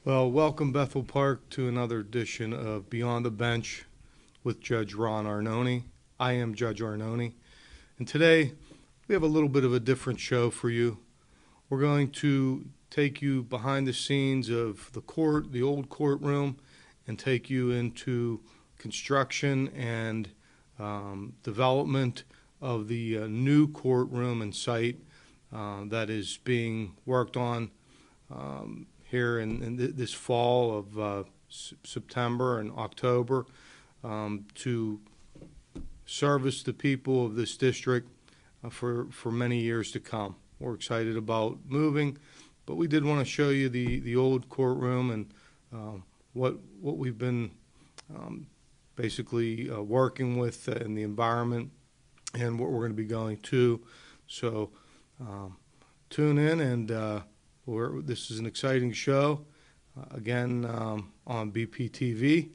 Well, welcome Bethel Park to another edition of Beyond the Bench with Judge Ron Arnone. I am Judge Arnone, and today we have a little bit of a different show for you. We're going to take you behind the scenes of the court, the old courtroom, and take you into construction and development of the new courtroom and site that is being worked on here in this fall of September and October to service the people of this district for many years to come. We're excited about moving, but we did want to show you the old courtroom and what we've been basically working with in the environment and what we're going to be going to. So tune in and this is an exciting show, again, on BPTV,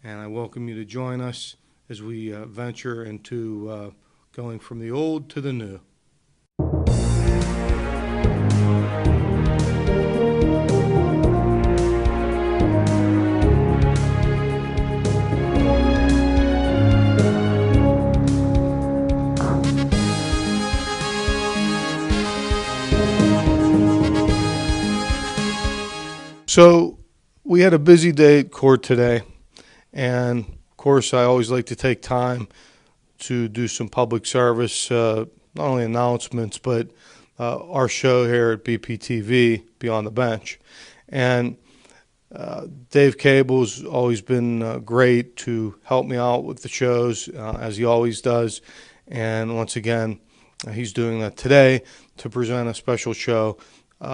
and I welcome you to join us as we venture into going from the old to the new. So we had a busy day at court today, and of course I always like to take time to do some public service, not only announcements, but our show here at BPTV, Beyond the Bench. And Dave Cable's always been great to help me out with the shows, as he always does. And once again, he's doing that today to present a special show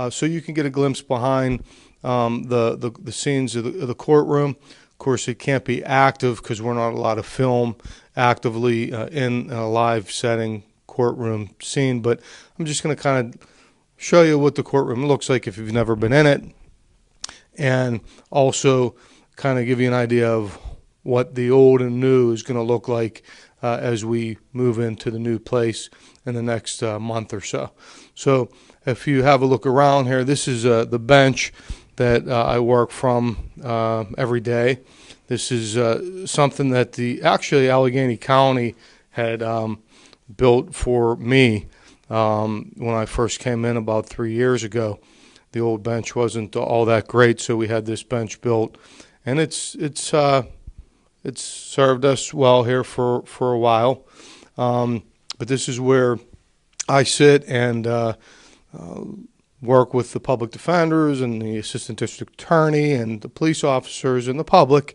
so you can get a glimpse behind the scenes of the courtroom. Of course, it can't be active because we're not allowed to film actively in a live setting courtroom scene, but I'm just going to kind of show you what the courtroom looks like if you've never been in it, and also kind of give you an idea of what the old and new is going to look like as we move into the new place in the next month or so. So if you have a look around here, this is the bench that I work from every day. This is something that actually Allegheny County had built for me when I first came in about 3 years ago. The old bench wasn't all that great, so we had this bench built, and it's served us well here for a while. But this is where I sit and work with the public defenders and the assistant district attorney and the police officers and the public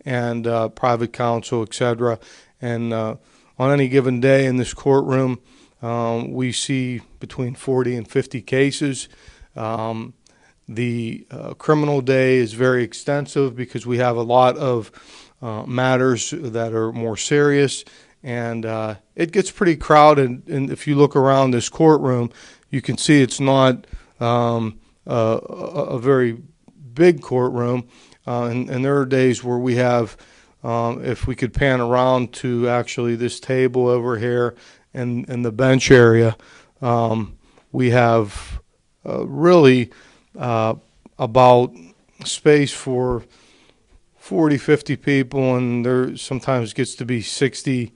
and private counsel, etc. And on any given day in this courtroom, we see between 40 and 50 cases. The criminal day is very extensive because we have a lot of matters that are more serious, and it gets pretty crowded. And if you look around this courtroom, you can see it's not a very big courtroom, and there are days where we have, if we could pan around to actually this table over here and the bench area, we have really about space for 40, 50 people, and there sometimes gets to be 60,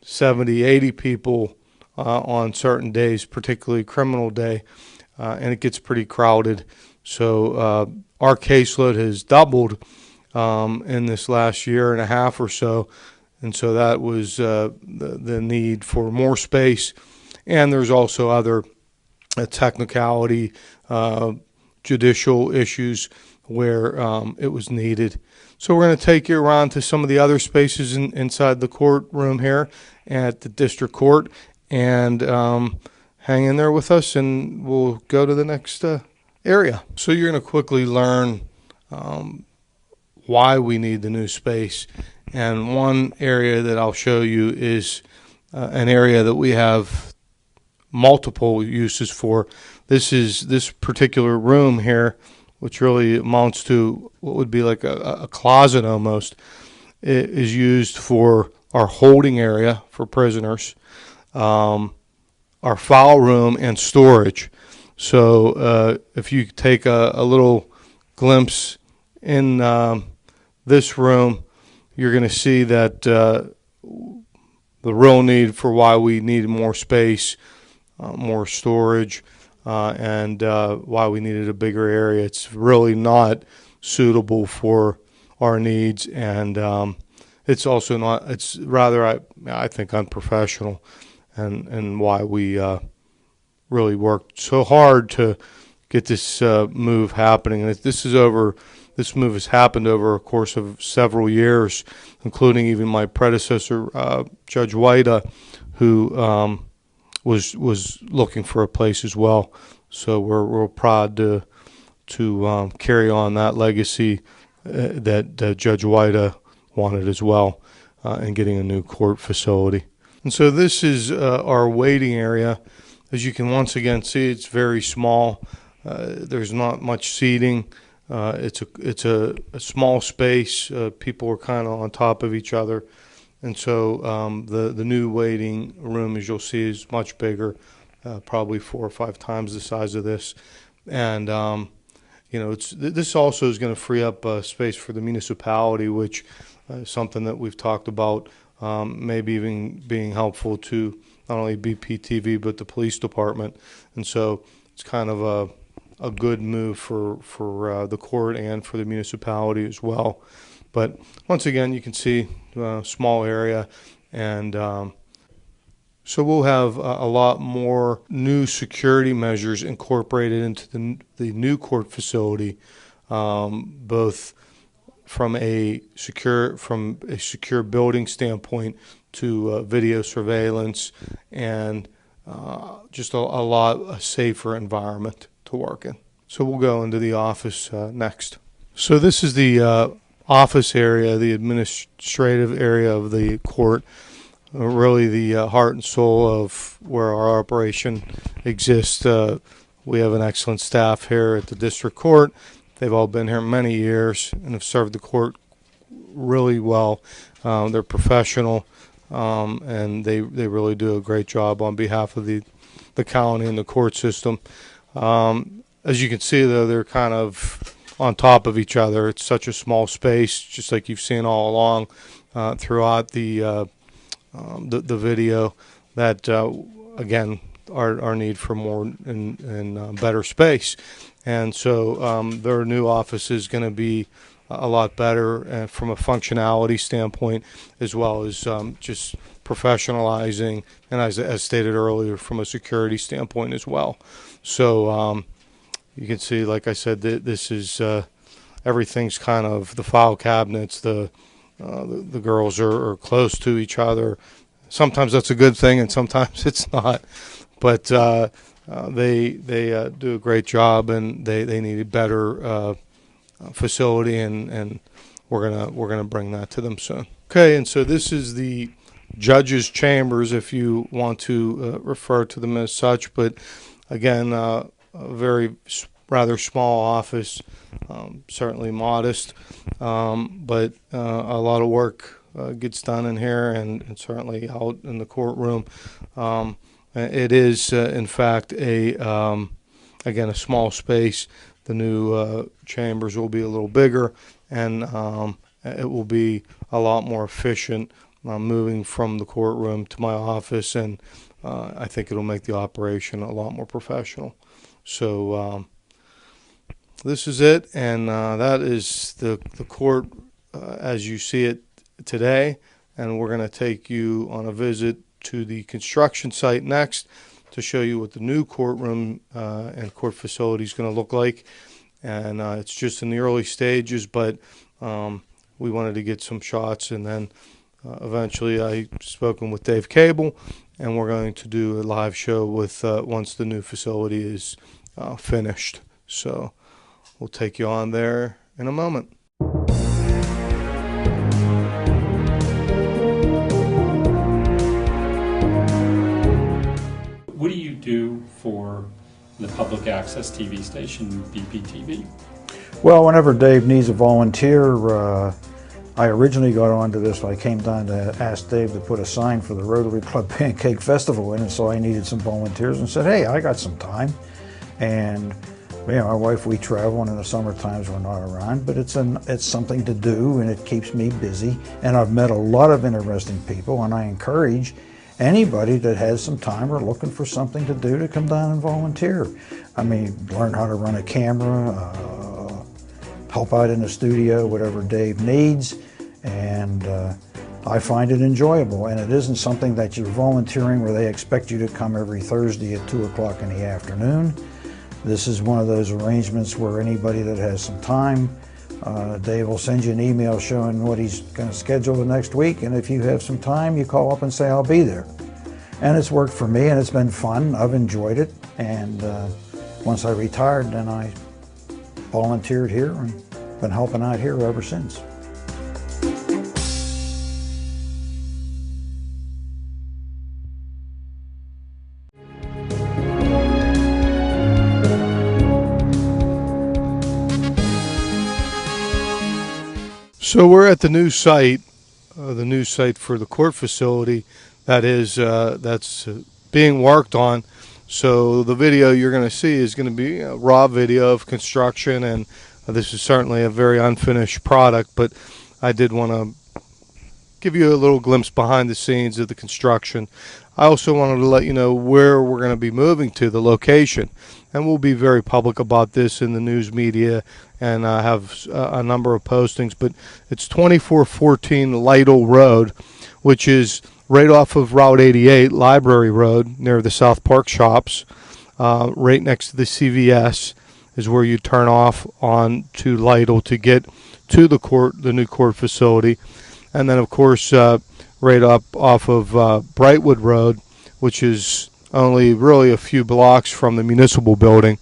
70, 80 people on certain days, particularly criminal day, and it gets pretty crowded. So our caseload has doubled in this last year and a half or so, and so that was the need for more space. And there's also other technicality, judicial issues where it was needed. So we're going to take you around to some of the other spaces inside the courtroom here at the district court, and hang in there with us, and we'll go to the next area. So you're going to quickly learn why we need the new space. And one area that I'll show you is an area that we have multiple uses for. This particular room here, which really amounts to what would be like a closet almost, is used for our holding area for prisoners, our file room, and storage. So if you take a little glimpse in this room, you're going to see that the real need for why we needed more space, more storage, and why we needed a bigger area. It's really not suitable for our needs, and it's also not, it's rather, I think, unprofessional, and why we really worked so hard to get this move happening. And this move has happened over a course of several years, including even my predecessor, Judge Whita, who was looking for a place as well. So we're proud to carry on that legacy that Judge Whita wanted as well, in getting a new court facility. And so this is our waiting area. As you can once again see, it's very small. There's not much seating. It's a small space. People are kind of on top of each other, and so the new waiting room, as you'll see, is much bigger, probably 4 or 5 times the size of this. And this also is going to free up space for the municipality, which is something that we've talked about, maybe even being helpful to not only BPTV but the police department. And so it's kind of a good move for the court and for the municipality as well. But once again, you can see a small area, and so we'll have a lot more new security measures incorporated into the new court facility, both from a secure building standpoint to video surveillance, and just a lot safer environment to work in. So we'll go into the office next. So this is the office area, the administrative area of the court, really the heart and soul of where our operation exists. We have an excellent staff here at the district court. They've all been here many years and have served the court really well. They're professional, and they really do a great job on behalf of the county and the court system. As you can see, though, they're kind of on top of each other. It's such a small space, just like you've seen all along throughout the video, that again, our need for more and better space. And so their new office is going to be a lot better from a functionality standpoint, as well as just professionalizing, and as stated earlier, from a security standpoint as well. So you can see, like I said, this is everything's kind of the file cabinets. The girls are close to each other. Sometimes that's a good thing, and sometimes it's not. But they do a great job, and they need a better facility, and we're gonna bring that to them soon. Okay, and so this is the judges' chambers, if you want to refer to them as such. But again, a very rather small office, certainly modest, but a lot of work gets done in here, and certainly out in the courtroom. It is, in fact, again, a small space. The new chambers will be a little bigger, and it will be a lot more efficient moving from the courtroom to my office, and I think it'll make the operation a lot more professional. So this is it, and that is the court as you see it today, and we're going to take you on a visit to the construction site next to show you what the new courtroom and court facility is going to look like. And it's just in the early stages, but we wanted to get some shots, and then eventually I've spoken with Dave Cable, and we're going to do a live show with once the new facility is finished. So we'll take you on there in a moment. What do you do for the public access TV station, BPTV? Well, whenever Dave needs a volunteer, I originally got onto this. I came down to ask Dave to put a sign for the Rotary Club Pancake Festival in, and so I needed some volunteers and said, hey, I got some time. And Me and my wife, we travel, and in the summer times we're not around, but it's something to do, and it keeps me busy. And I've met a lot of interesting people, and I encourage anybody that has some time or looking for something to do to come down and volunteer. I mean, learn how to run a camera, help out in the studio, whatever Dave needs, and I find it enjoyable. And it isn't something that you're volunteering where they expect you to come every Thursday at 2 o'clock in the afternoon. This is one of those arrangements where anybody that has some time, Dave will send you an email showing what he's going to schedule the next week, and if you have some time, you call up and say, I'll be there. And it's worked for me, and it's been fun. I've enjoyed it, and once I retired, then I volunteered here and been helping out here ever since. So we're at the new site for the court facility that's being worked on. So the video you're going to see is going to be a raw video of construction, and this is certainly a very unfinished product, but I did want to give you a little glimpse behind the scenes of the construction. I also wanted to let you know where we're going to be moving to, the location, and we'll be very public about this in the news media and have a number of postings. But it's 2414 Lytle Road, which is right off of Route 88, Library Road, near the South Park Shops, right next to the CVS is where you turn off on to Lytle to get to the new court facility. And then, of course, right up off of Brightwood Road, which is only really a few blocks from the municipal building.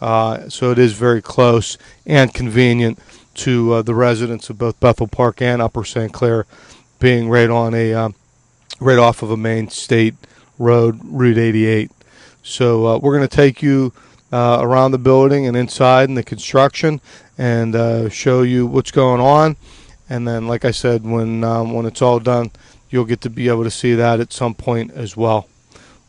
So it is very close and convenient to the residents of both Bethel Park and Upper St. Clair, being right off of a main state road, Route 88. So we're going to take you around the building and inside in the construction and show you what's going on. And then, like I said, when it's all done, you'll get to be able to see that at some point as well.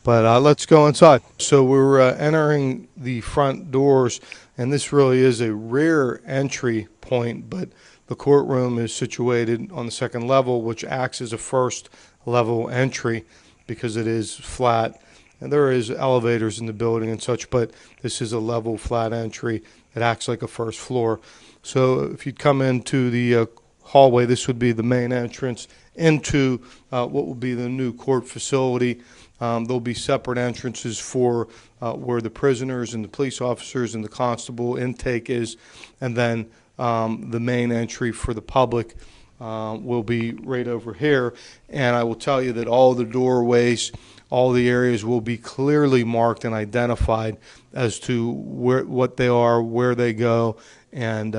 But let's go inside. So we're entering the front doors, and this really is a rear entry point, but the courtroom is situated on the second level, which acts as a first level entry because it is flat. And there is elevators in the building and such, but this is a level flat entry. It acts like a first floor. So if you'd come into the hallway, this would be the main entrance into what will be the new court facility. There'll be separate entrances for where the prisoners and the police officers and the constable intake is, and then the main entry for the public will be right over here. And I will tell you that all the doorways, all the areas will be clearly marked and identified as to what they are, where they go, and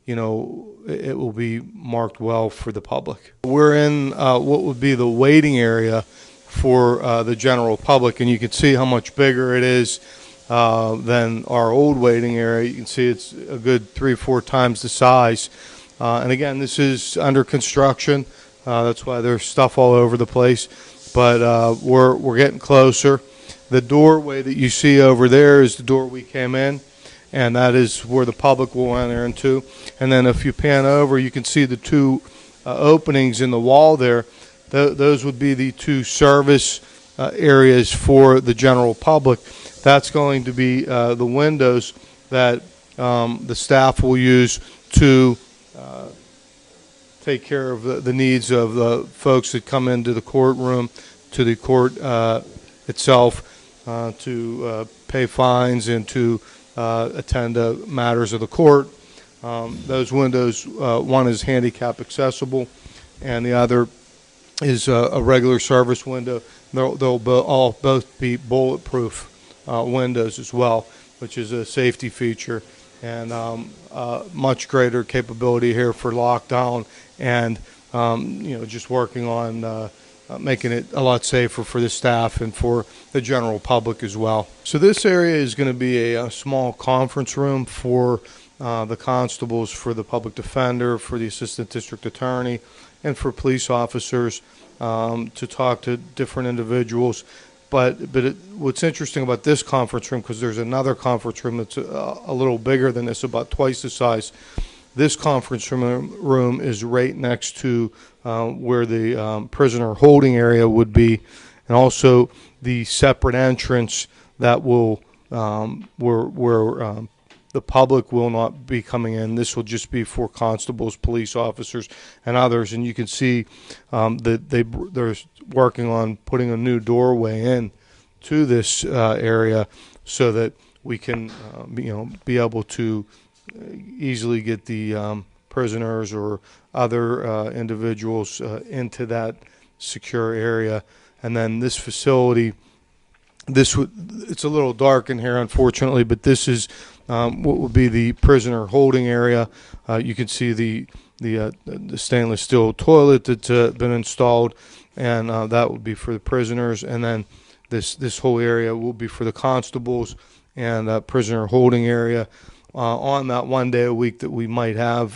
it will be marked well for the public. We're in what would be the waiting area for the general public, and you can see how much bigger it is than our old waiting area. You can see it's a good 3 or 4 times the size. And again, this is under construction. That's why there's stuff all over the place. But we're getting closer. The doorway that you see over there is the door we came in, and that is where the public will enter into. And then if you pan over, you can see the 2 openings in the wall there. Those would be the 2 service areas for the general public. That's going to be the windows that the staff will use to take care of the needs of the folks that come into the courtroom, to the court itself, to pay fines and to attend to matters of the court. Those windows, one is handicap accessible, and the other is a regular service window. They'll both be bulletproof windows as well, which is a safety feature, and much greater capability here for lockdown and just working on making it a lot safer for the staff and for the general public as well. So this area is going to be a small conference room for the constables, for the public defender, for the assistant district attorney, and for police officers to talk to different individuals. what's interesting about this conference room, because there's another conference room that's a little bigger than this, about twice the size. This conference room is right next to where the prisoner holding area would be, and also the separate entrance that will where the public will not be coming in. This will just be for constables, police officers, and others. And you can see that they're working on putting a new doorway in to this area so that we can be able to easily get the prisoners or other individuals into that secure area. And then this facility, it's a little dark in here, unfortunately, but this is what would be the prisoner holding area. You can see the stainless steel toilet that's been installed, and that would be for the prisoners. And then this whole area will be for the constables and prisoner holding area. On that one day a week that we might have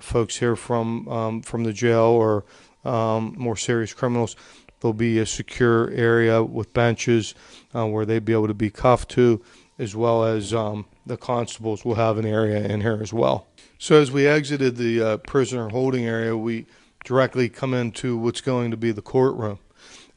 folks here from the jail or more serious criminals, there'll be a secure area with benches where they'd be able to be cuffed to, as well as the constables will have an area in here as well. So as we exited the prisoner holding area, we directly come into what's going to be the courtroom.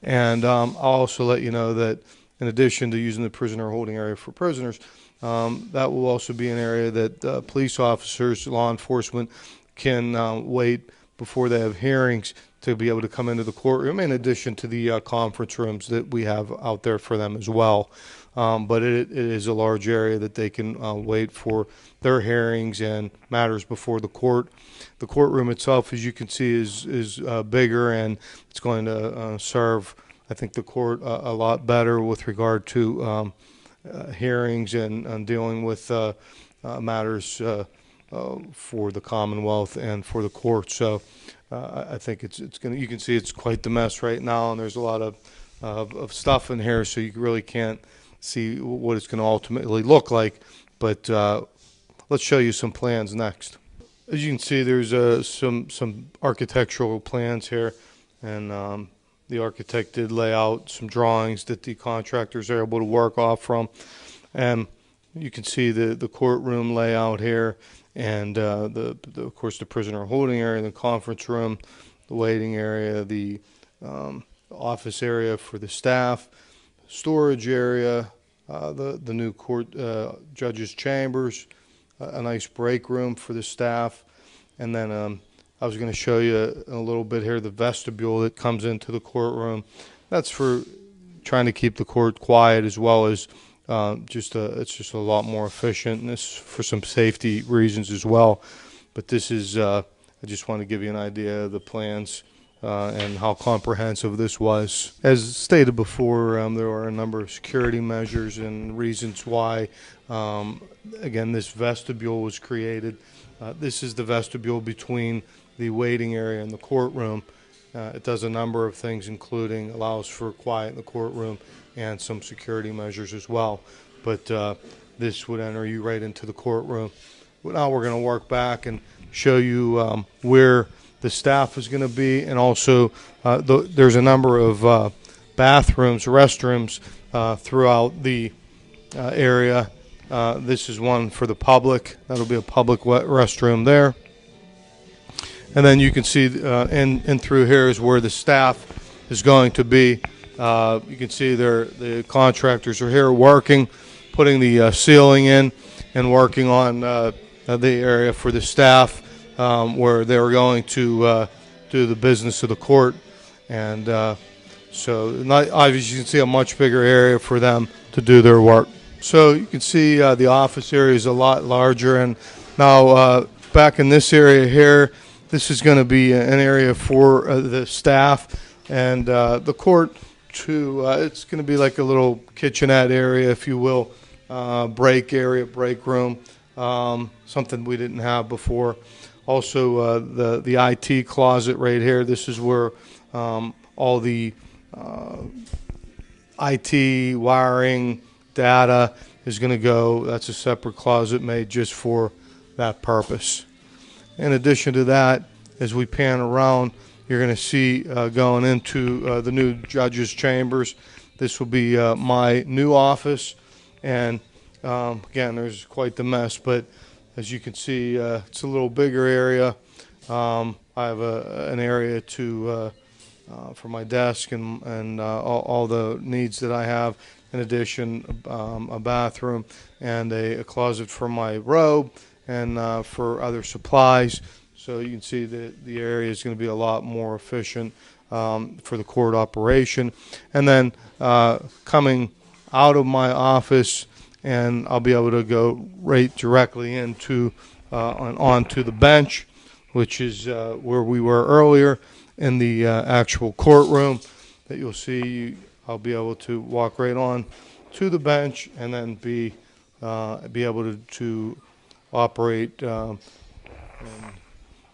And I'll also let you know that in addition to using the prisoner holding area for prisoners, that will also be an area that police officers, law enforcement can wait before they have hearings to be able to come into the courtroom, in addition to the conference rooms that we have out there for them as well. But it is a large area that they can wait for their hearings and matters before the court. The courtroom itself, as you can see, is bigger, and it's going to serve, I think, the court a lot better with regard to hearings and dealing with matters for the Commonwealth and for the court. So I think it's going to, you can see it's quite the mess right now, and there's a lot of stuff in here, so you really can't see what it's going to ultimately look like. But let's show you some plans next. As you can see, there's some architectural plans here, and the architect did lay out some drawings that the contractors are able to work off from. And you can see the courtroom layout here, and of course the prisoner holding area, the conference room, the waiting area, the office area for the staff, storage area, the new court judges' chambers, a nice break room for the staff, and then I was going to show you a little bit here the vestibule that comes into the courtroom. That's for trying to keep the court quiet, as well as it's just a lot more efficient, and this for some safety reasons as well. But this is I just want to give you an idea of the plans and how comprehensive this was. As stated before, there are a number of security measures and reasons why again this vestibule was created. This is the vestibule between the waiting area and the courtroom. It does a number of things, including allows for quiet in the courtroom and some security measures as well. But this would enter you right into the courtroom. Well, now we're going to work back and show you where the staff is going to be, and also there's a number of bathrooms, restrooms throughout the area. This is one for the public. That'll be a public restroom there. And then you can see in through here is where the staff is going to be. You can see the contractors are here working, putting the ceiling in and working on the area for the staff where they're going to do the business of the court. And so obviously you can see a much bigger area for them to do their work. So you can see the office area is a lot larger. And now back in this area here, this is going to be an area for the staff and the court to, it's going to be like a little kitchenette area, if you will, break area, break room, something we didn't have before. Also, the IT closet right here, this is where all the IT wiring data is going to go. That's a separate closet made just for that purpose. In addition to that, as we pan around, you're going to see going into the new judges' chambers. This will be my new office, and again, there's quite the mess, but as you can see, it's a little bigger area. I have an area to for my desk and all the needs that I have. In addition, a bathroom and a closet for my robe and for other supplies. So you can see that the area is going to be a lot more efficient for the court operation. And then coming out of my office, and I'll be able to go right directly into onto the bench, which is where we were earlier in the actual courtroom. That you'll see, I'll be able to walk right on to the bench and then be able to operate and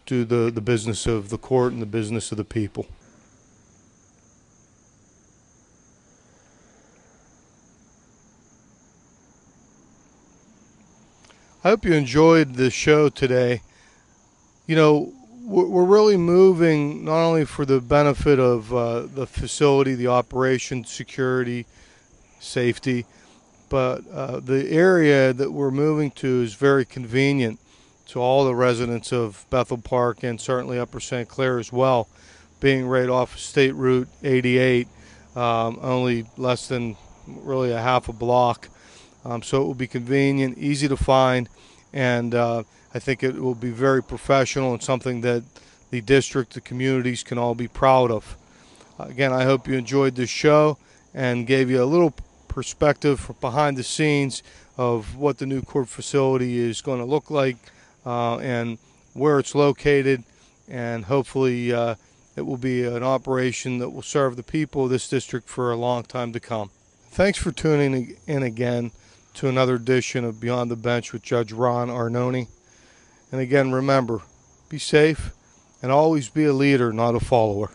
do the business of the court and the business of the people. I hope you enjoyed the show today. You know, we're really moving not only for the benefit of the facility, the operation, security, safety, but the area that we're moving to is very convenient to all the residents of Bethel Park and certainly Upper St. Clair as well, being right off State Route 88, only less than really a half a block. So it will be convenient, easy to find, and I think it will be very professional and something that the district, the communities can all be proud of. Again, I hope you enjoyed this show and gave you a little perspective behind the scenes of what the new court facility is going to look like and where it's located, and hopefully it will be an operation that will serve the people of this district for a long time to come. Thanks for tuning in again to another edition of Beyond the Bench with Judge Ron Arnone. And again, remember, be safe and always be a leader, not a follower.